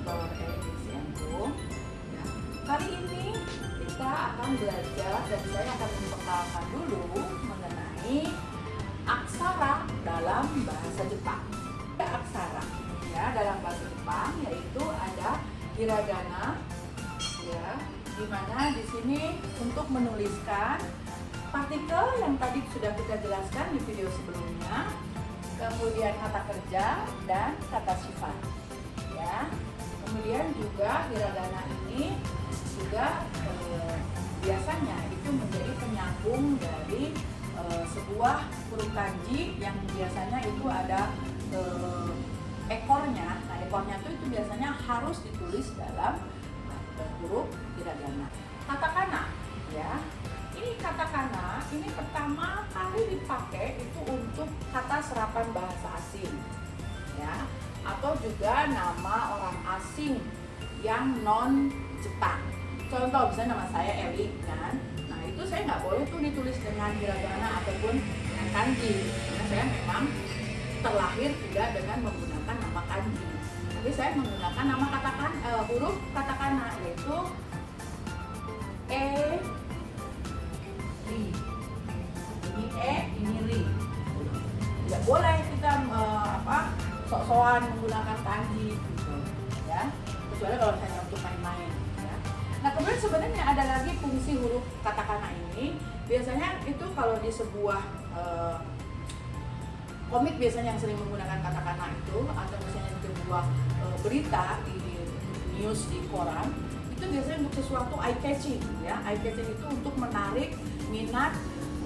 Dr. Eli Siantung. Ya. Kali ini kita akan belajar dan saya akan memperkenalkan dulu mengenai aksara dalam bahasa Jepang. Ada aksara ya dalam bahasa Jepang, yaitu ada hiragana ya, di mana di sini untuk menuliskan partikel yang tadi sudah kita jelaskan di video sebelumnya, kemudian kata kerja dan kata sifat ya. Kemudian juga hiragana ini juga biasanya itu menjadi penyambung dari sebuah huruf kanji yang biasanya itu ada ekornya. Nah, ekornya itu biasanya harus ditulis dalam huruf hiragana. Katakana ya. Ini katakana ini pertama kali dipakai itu untuk kata serapan bahasa asing ya, atau juga nama orang asing yang non Jepang. Contoh misalnya nama saya Eli kan, nah itu saya nggak boleh tuh ditulis dengan hiragana ataupun dengan kanji, karena saya memang terlahir tidak dengan menggunakan nama kanji, tapi saya menggunakan nama huruf katakana, yaitu ri. Ini ini ri. Tidak boleh kita sok-sokan menggunakan kanji gitu ya, kecuali kalau misalnya untuk main-main ya. Nah, kemudian sebenarnya ada lagi fungsi huruf katakana ini. Biasanya itu kalau di sebuah komik biasanya yang sering menggunakan katakana itu, atau misalnya di sebuah berita di news di koran, itu biasanya untuk sesuatu eye catching ya. Eye catching itu untuk menarik minat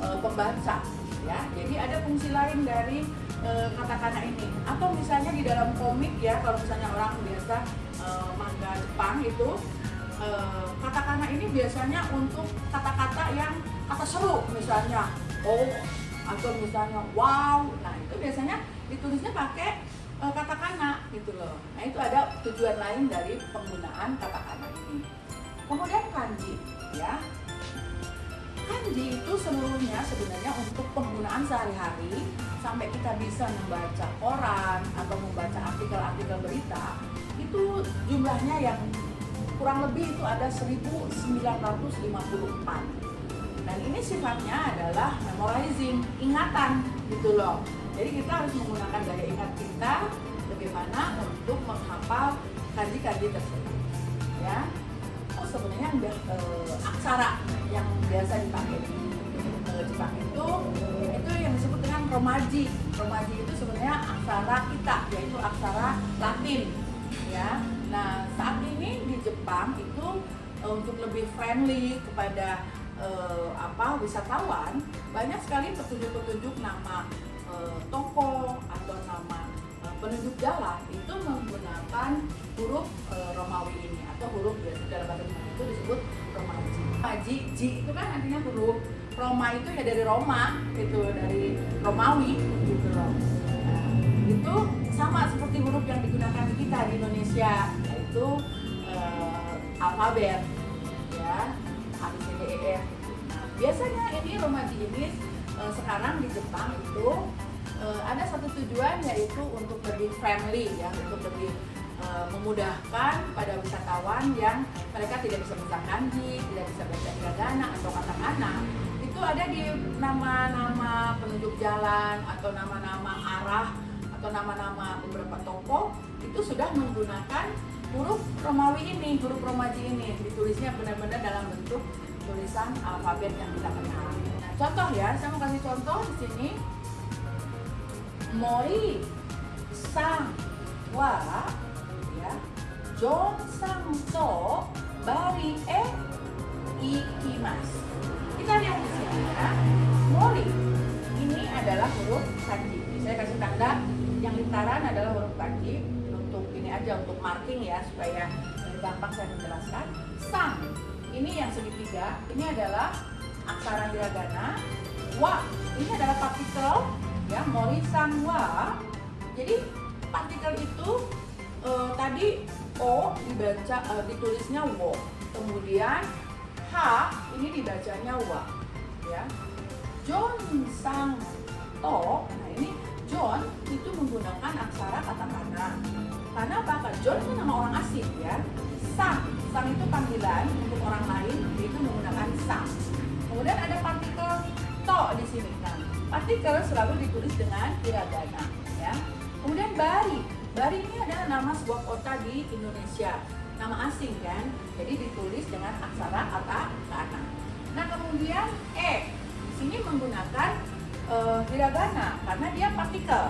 pembaca ya. Jadi ada fungsi lain dari katakana ini. Atau misalnya di dalam komik ya, kalau misalnya orang biasa manga Jepang itu katakana ini biasanya untuk kata-kata yang kata seru, misalnya oh atau misalnya wow. Nah, itu biasanya ditulisnya pakai katakana gitu loh. Nah, itu ada tujuan lain dari penggunaan katakana ini. Kemudian kanji ya. Kanji itu seluruhnya sebenarnya untuk penggunaan sehari-hari, sampai kita bisa membaca koran atau membaca artikel-artikel berita, itu jumlahnya yang kurang lebih itu ada 1954. Dan ini sifatnya adalah memorizing, ingatan gitu loh. Jadi kita harus menggunakan daya ingat kita bagaimana untuk menghafal kanji-kanji tersebut ya. Sebenarnya aksara yang biasa dipakai di Jepang itu yang disebut dengan romaji. Romaji itu sebenarnya aksara kita, yaitu aksara Latin ya. Nah, saat ini di Jepang itu untuk lebih friendly kepada wisatawan, banyak sekali petunjuk-petunjuk nama toko atau nama penunjuk jalan itu menggunakan huruf Romawi ini, atau huruf dalam bahasa Jepang itu disebut romaji. Romaji, ji itu kan artinya huruf, Roma itu ya dari Roma, itu dari Romawi gitu loh. Nah, itu sama seperti huruf yang digunakan kita di Indonesia, yaitu alfabet ya, A B C D E F. Nah, biasanya ini romaji ini sekarang di Jepang itu ada satu tujuan, yaitu untuk lebih friendly ya, untuk lebih memudahkan pada wisatawan yang mereka tidak bisa baca kanji, tidak bisa baca hiragana atau katakana. Itu ada di nama-nama penunjuk jalan atau nama-nama arah atau nama-nama beberapa toko, itu sudah menggunakan huruf Romawi ini, huruf romaji ini, ditulisnya benar-benar dalam bentuk tulisan alfabet yang kita kenal. Nah, contoh ya, saya mau kasih contoh di sini. Mori sang wa ya, Jon sang to bari ikimasu. Kita lihat di sini ya. Mori ini adalah huruf kanji. Saya kasih tanda yang lingkaran adalah huruf kanji untuk ini aja, untuk marking ya, supaya lebih gampang saya menjelaskan. Sang ini yang segitiga, ini adalah aksara hiragana. Wa ini adalah partikel ya, mori sang wa. Jadi partikel itu tadi o dibaca ditulisnya wo, kemudian h ini dibacanya wa ya. Jon sang to, nah ini Jon itu menggunakan aksara katakana. Karena apa? Kan John itu nama orang asing ya. Sang itu panggilan untuk orang lain, yaitu menggunakan sang. Kemudian ada partikel to di sini. Nah, partikel selalu ditulis dengan hiragana ya. Kemudian Bari ini adalah nama sebuah kota di Indonesia, nama asing kan, jadi ditulis dengan aksara katakana. Nah kemudian di sini menggunakan hiragana karena dia partikel.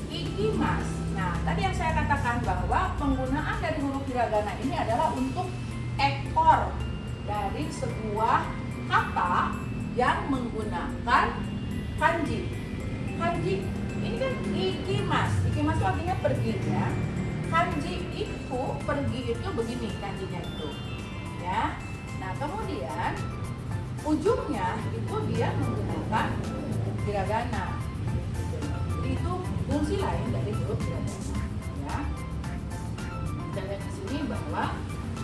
Ikimas. Nah tadi yang saya katakan bahwa penggunaan dari huruf hiragana ini adalah untuk ekor dari sebuah kata yang menggunakan kanji. Kanji ini kan ikimas. Ikimas itu artinya pergi ya. Kanji itu pergi itu begini kanjinya itu ya. Nah kemudian ujungnya itu dia menggunakan hiragana. Jadi itu fungsi lain dari huruf hiragana ya. Kita lihat di sini bahwa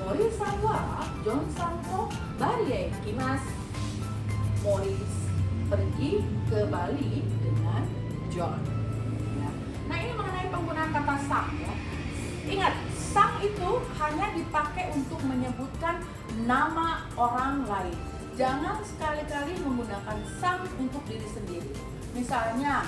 Mori-sawa John Santo Bali ya ikimas. Morris pergi ke Bali dengan John. Ya. Nah ini mengenai penggunaan kata sang ya. Ingat, sang itu hanya dipakai untuk menyebutkan nama orang lain. Jangan sekali-kali menggunakan sang untuk diri sendiri. Misalnya,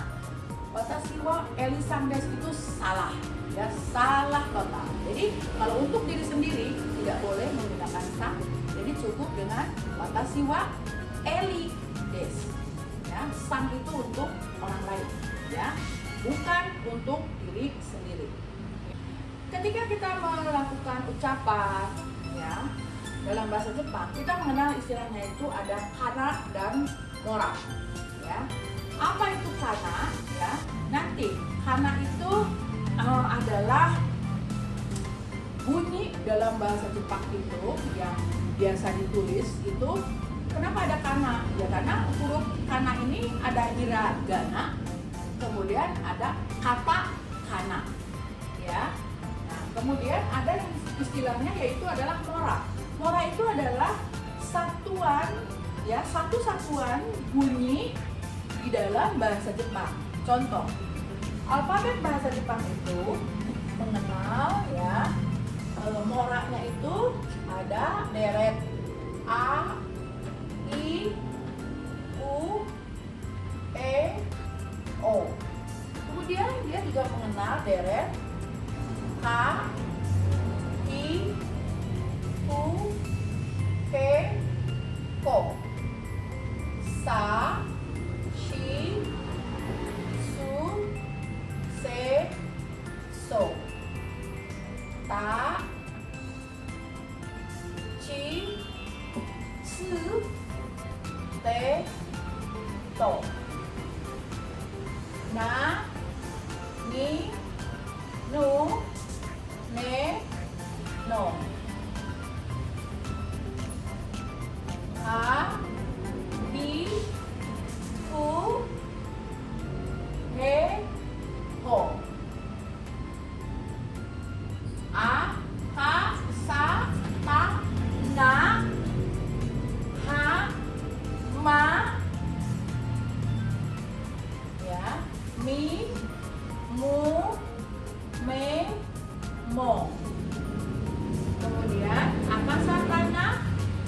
watashi wa Elisandes itu salah, ya salah total. Jadi kalau untuk diri sendiri tidak boleh menggunakan sang. Jadi cukup dengan watashi wa Elides. Ya, sang itu untuk orang lain, ya, bukan untuk diri sendiri. Ketika kita melakukan ucapan, ya, dalam bahasa Jepang, kita mengenal istilahnya itu ada kana dan mora, ya. Apa itu kana? Ya, nanti kana itu adalah bunyi dalam bahasa Jepang itu yang biasa ditulis itu. Kenapa ada kana? Ya karena huruf kana ini ada hiragana, kemudian ada kata kana, ya. Nah, kemudian ada yang istilahnya yaitu adalah mora. Mora itu adalah satuan, ya satu satuan bunyi di dalam bahasa Jepang. Contoh, alfabet bahasa Jepang itu mengenal ya moranya itu ada deret A, I, U, E, O. Kemudian dia juga mengenal deret K, I, U, P, Ko. Sa, Shi, Su, Se, So. Ta, Ci, Su, Te, To. Na, Ni, Nu, Ne, No. Ha, Hi, Fu, He, Ho. A, Ka, Sa, Ta, Na, Ha, Ma, ya, Mi, Mu, Me, Mo. Kemudian akasa tanah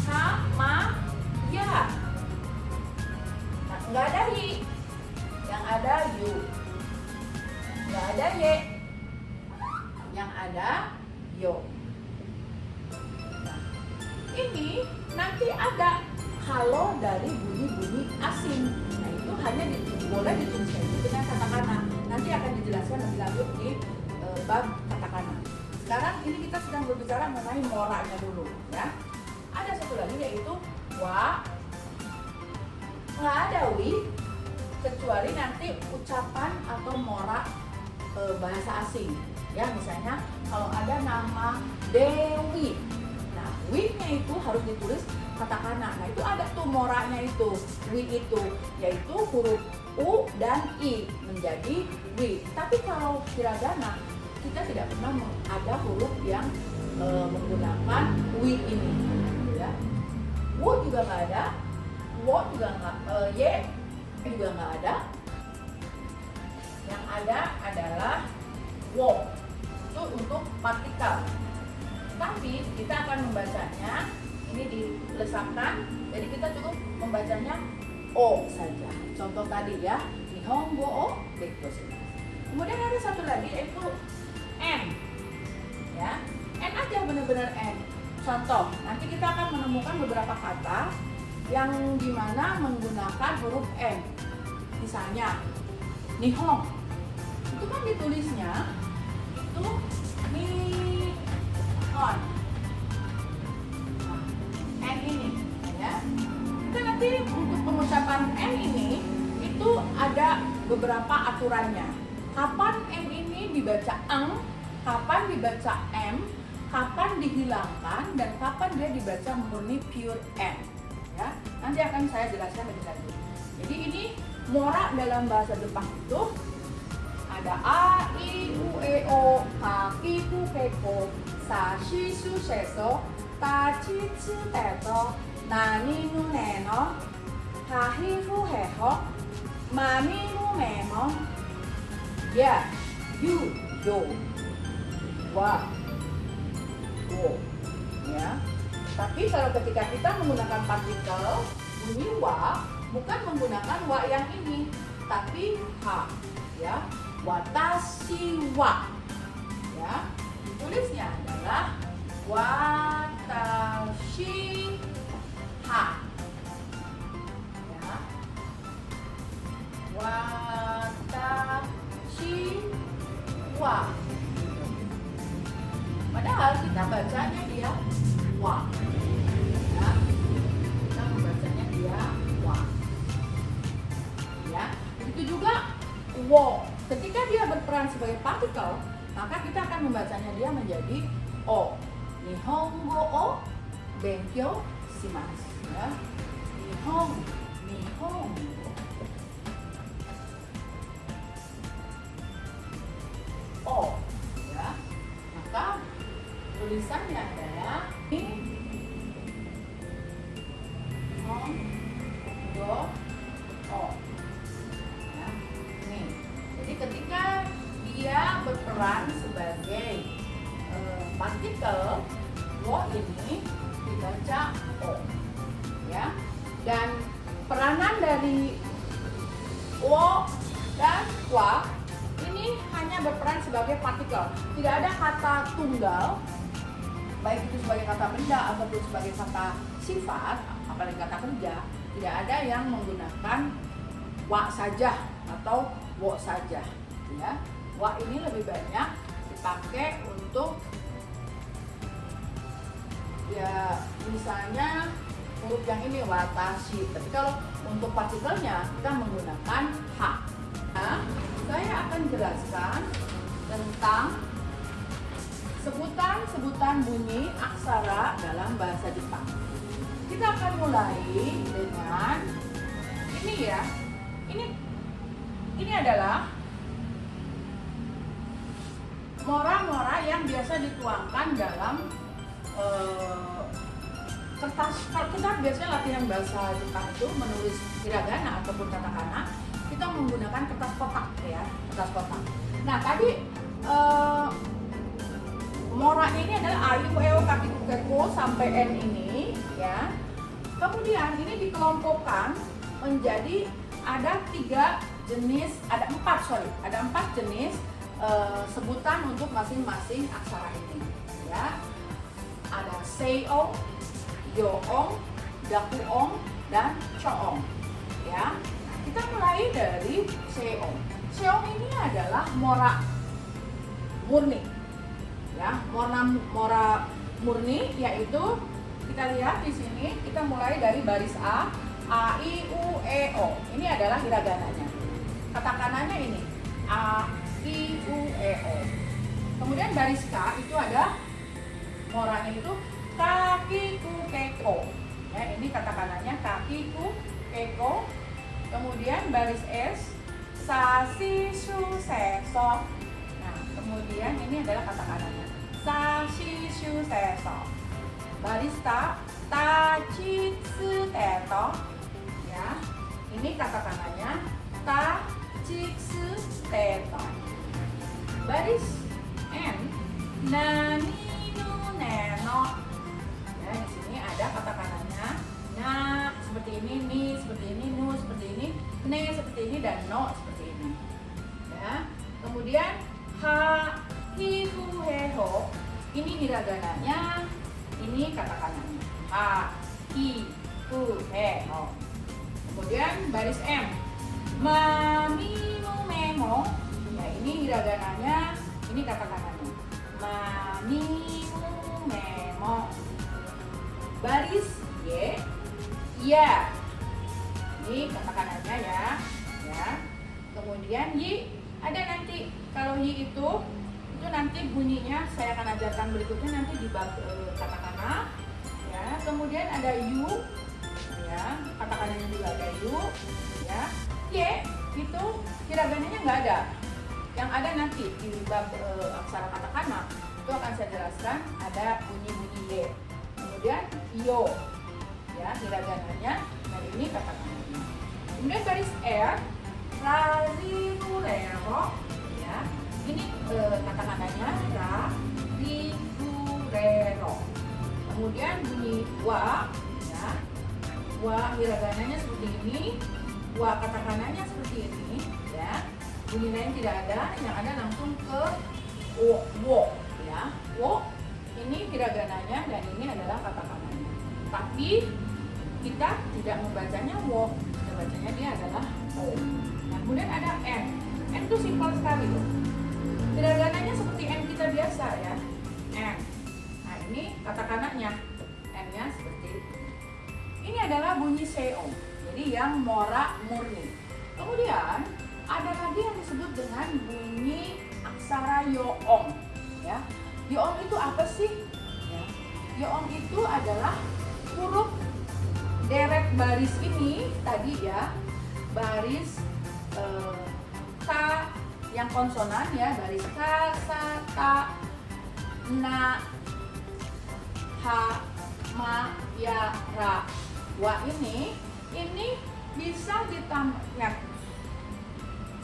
ha, ma, ya. Nah, nggak ada hi, yang ada yu. Nggak ada ye, yang ada yo. Nah, ini nanti ada kalau dari bunyi-bunyi asing. Nah itu hanya boleh dituliskan itu dengan katakana. Nanti akan dijelaskan lebih lanjut di bab katakana. Sekarang ini kita sedang berbicara mengenai moranya dulu, ya. Ada satu lagi yaitu wa. Nggak ada wi, kecuali nanti ucapan atau mora bahasa asing. Ya, misalnya kalau ada nama Dewi, nah wi-nya itu harus ditulis katakana. Nah itu ada tuh moranya itu, wi itu, yaitu huruf u dan i menjadi wi. Tapi kalau hiragana kita tidak pernah ada huruf yang menggunakan wi ini, ya. Wu juga nggak ada, wo juga nggak, ye juga nggak ada. Yang ada adalah wo, itu untuk untuk partikel. Tapi kita akan membacanya ini dilesapkan, jadi kita cukup membacanya O saja. Contoh tadi ya, Nihongo o desu. Kemudian ada satu lagi yaitu N. Ya, N aja, benar-benar N. Contoh, nanti kita akan menemukan beberapa kata yang dimana menggunakan huruf N. Misalnya, Nihon. Itu kan ditulisnya itu Nihon. N ini, ya. Kita nanti untuk pengucapan N ini itu ada beberapa aturannya. Kapan N ini dibaca eng, kapan dibaca M, kapan dihilangkan, dan kapan dia dibaca murni pure N. Ya, nanti akan saya jelaskan lebih lanjut. Jadi ini mora dalam bahasa Jepang itu ada a, i, u, e, o, ka, ki, ku, ke, ko, sa, shi, su, se, so, ta, chi, tsu, te, to, na, ni, nu, ne, no, ha, hi, fu, he, ho, ma, mi, mu, me, mo, ya, yu, yo, wa, wo, ya. Tapi kalau ketika kita menggunakan partikel bunyi wa, bukan menggunakan wa yang ini, tapi ha, ya, watashi wa, ya, tulisnya adalah watashi ha, ya, watashi wa. Padahal kita bacanya dia wa, ya, kita membacanya dia wa, ya. Begitu juga wo, ketika dia berperan sebagai partikel, maka kita akan membacanya dia menjadi o. Nihongo o benkyou shimasu, ya. Nihongo. O, ya. Maka tulisannya adalah Nihongo o. Ya, ini. Jadi ketika dia berperan sebagai partikel, wo ini dibaca o, ya. Dan peranan dari wo dan wa ini hanya berperan sebagai partikel. Tidak ada kata tunggal, baik itu sebagai kata benda ataupun sebagai kata sifat, apalagi kata kerja. Tidak ada yang menggunakan wa saja atau wo saja, ya. Wa ini lebih banyak dipakai untuk, ya, misalnya huruf yang ini watashi. Tapi kalau untuk partikelnya kita menggunakan ha. Nah, saya akan jelaskan tentang sebutan-sebutan bunyi aksara dalam bahasa Jepang. Kita akan mulai dengan ini, ya. Ini adalah mora-mora yang biasa dituangkan dalam kertas. Kalau kita biasanya latihan bahasa Jepang itu menulis hiragana ataupun katakana, kita menggunakan kertas kotak, ya, kertas kotak. Nah, tadi moranya ini adalah a, i, u, e, o, kaki, ku, ke, ko sampai n ini, ya. Kemudian ini dikelompokkan menjadi ada empat jenis sebutan untuk masing-masing aksara ini, ya. Ada seiong, yoong, dakuong, dan choong, ya. Kita mulai dari seiong. Seiong ini adalah mora murni, ya. Mora murni, yaitu kita lihat di sini, kita mulai dari baris A, I, U, E, O. Ini adalah hiragananya. Katakanannya ini A, I, U, E, O. Kemudian baris K itu ada moranya itu kaki, ku, ke, ko. Ya, ini katakanannya kaki, ku, ke, ko. Kemudian baris S sa, si, su, se, so. Nah, kemudian ini adalah katakanannya sa, si, su, se, so. Baris ta, chi, tsu, te, to. Ya, ini katakanannya ta, chi, tsu, te, to. Baris N nani nu neno. Ya, di sini ada kata-katanya. Na seperti ini, ni seperti ini, nu seperti ini, ne seperti ini, dan no seperti ini. Ya. Kemudian ha, hi, hu, he, ho. Ini hiragananya, ini kata-katanya. Ha, hi, hu, he, ho. Kemudian baris M. Ma, mi, mu, me, mo. Ya, ini hiragananya, ini kata-katanya. Ma, mi, mu, me, mo. Baris Y. Ya. Ini kata-katanya ya. Ya. Kemudian Y. Ada nanti kalau Y itu nanti bunyinya saya akan ajarkan berikutnya nanti di bab kata-kata. Ya. Kemudian ada U. Ya, kata-katanya juga ada U. Ya. Y itu hiragananya nggak ada. Yang ada nanti di bab aksara katakana itu akan saya jelaskan ada bunyi-bunyi Y. Kemudian yo, ya hiragananya, dan ini kata-katanya. Kemudian baris R, rarurero, ya ini kata-katanya rarurero. Kemudian bunyi wa, ya wa hiragananya seperti ini, wa kata-katanya seperti ini, ya bunyi lain tidak ada, yang ada langsung ke wo, ya wo. Ini hiragananya dan ini adalah kata-katanya. Tapi kita tidak membacanya wo, kita bacanya dia adalah o. Nah, kemudian ada n. N itu simpel sekali loh. Hiragananya seperti n kita biasa ya. N. Nah, ini kata-katanya. N-nya seperti itu. Ini adalah bunyi seo. Jadi yang mora murni. Kemudian ada lagi yang disebut dengan bunyi aksara yoong. Ya. Yoong itu apa sih? Ya. Yoong itu adalah huruf deret baris ini tadi ya, baris K yang konsonan ya, baris K, sa, ta, na, ha, ma, ya, ra, wa ini bisa ditambah ya,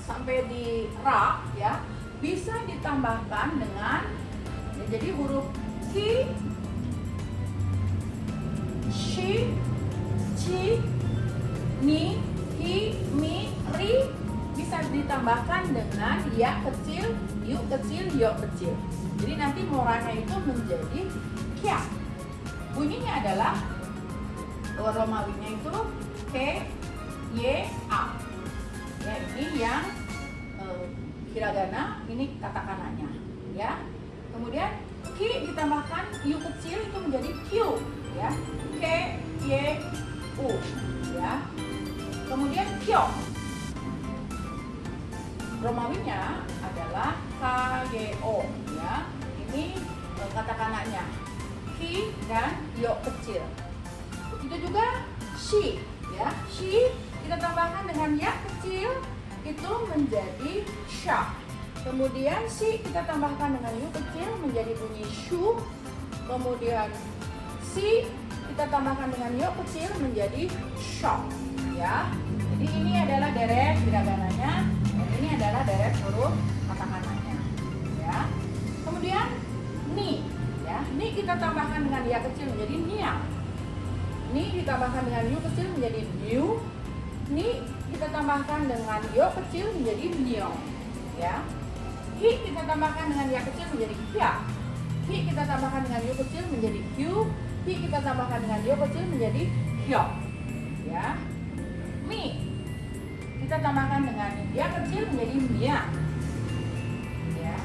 sampai di ra ya, bisa ditambahkan dengan ya, jadi huruf ki, shi, ci, ni, hi, mi, ri bisa ditambahkan dengan ya kecil, yu kecil, yo kecil. Jadi nanti moranya itu menjadi kya. Bunyinya adalah Romawinya itu k, y, a. Ya ini yang hiragana, ini kata-katanya ya. Kemudian ki ditambahkan yu kecil itu menjadi q ya. K, y, u ya. Kemudian kyo. Romawinya adalah k, y, o ya. Ini kata-katanya. Ki dan yo kecil. Itu juga shi ya. Shi kita tambahkan dengan ya kecil itu menjadi sha. Kemudian si kita tambahkan dengan yu kecil menjadi bunyi shu. Kemudian si kita tambahkan dengan yo kecil menjadi sha. Ya. Jadi ini adalah deret hiragananya dan ini adalah deret huruf kata-katanya. Ya. Kemudian ni ya. Ni kita tambahkan dengan ya kecil menjadi nia. Ni ditambahkan dengan yu kecil menjadi new. Ni kita tambahkan dengan yo kecil menjadi nyo. Ya. Hi kita tambahkan dengan ya kecil menjadi kya. Hi kita tambahkan dengan yo kecil menjadi q. Hi kita tambahkan dengan yo kecil menjadi hyo. Ya. Mi kita tambahkan dengan ya kecil menjadi mia. Ya.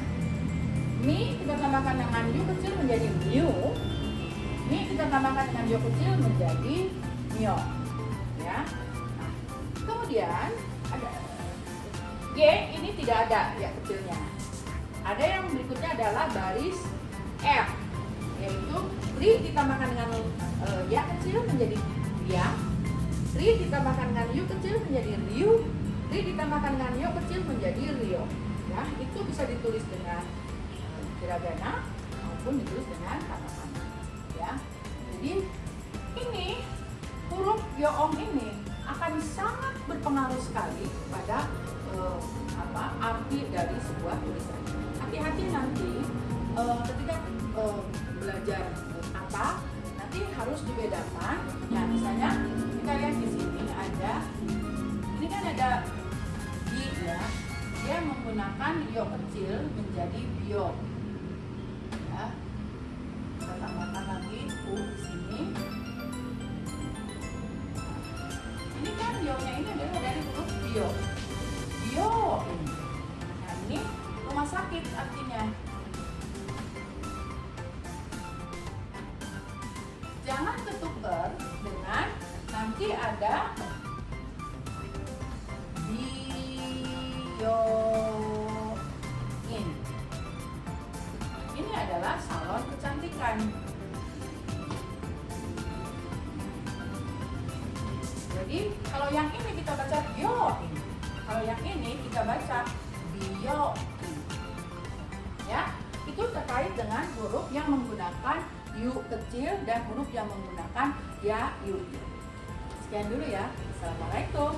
Mi kita tambahkan dengan yu kecil menjadi miu. Mi kita tambahkan dengan yo kecil menjadi mio. Ya. Nah, kemudian ada G ini tidak ada ya kecilnya. Ada yang berikutnya adalah baris F, yaitu ri ditambahkan dengan ya kecil menjadi ya. Ri ditambahkan dengan yu kecil menjadi riu. Ri ditambahkan dengan yo kecil menjadi rio. Ya, itu bisa ditulis dengan hiragana maupun ditulis dengan katakana. Ya, jadi ini huruf yoong ini akan sangat berpengaruh sekali pada arti dari sebuah tulisan. Hati-hati nanti ketika belajar kata nanti harus dibedakan. Nah, misalnya kita lihat di sini ada, ini kan ada bi ya, dia menggunakan yo kecil menjadi bio. Ya, kita tambahkan lagi u di sini. Ini kan yo-nya ini adalah dari huruf bio. Bio ini. Nah, ini rumah sakit artinya. Jangan ketukar dengan nanti ada bioin. Ini adalah salon kecantikan. Jadi kalau yang ini kita baca bioin, kalau yang ini kita baca bioin. Ya, itu terkait dengan huruf yang menggunakan yu kecil dan huruf yang menggunakan ya yu. Sekian dulu ya. Assalamualaikum.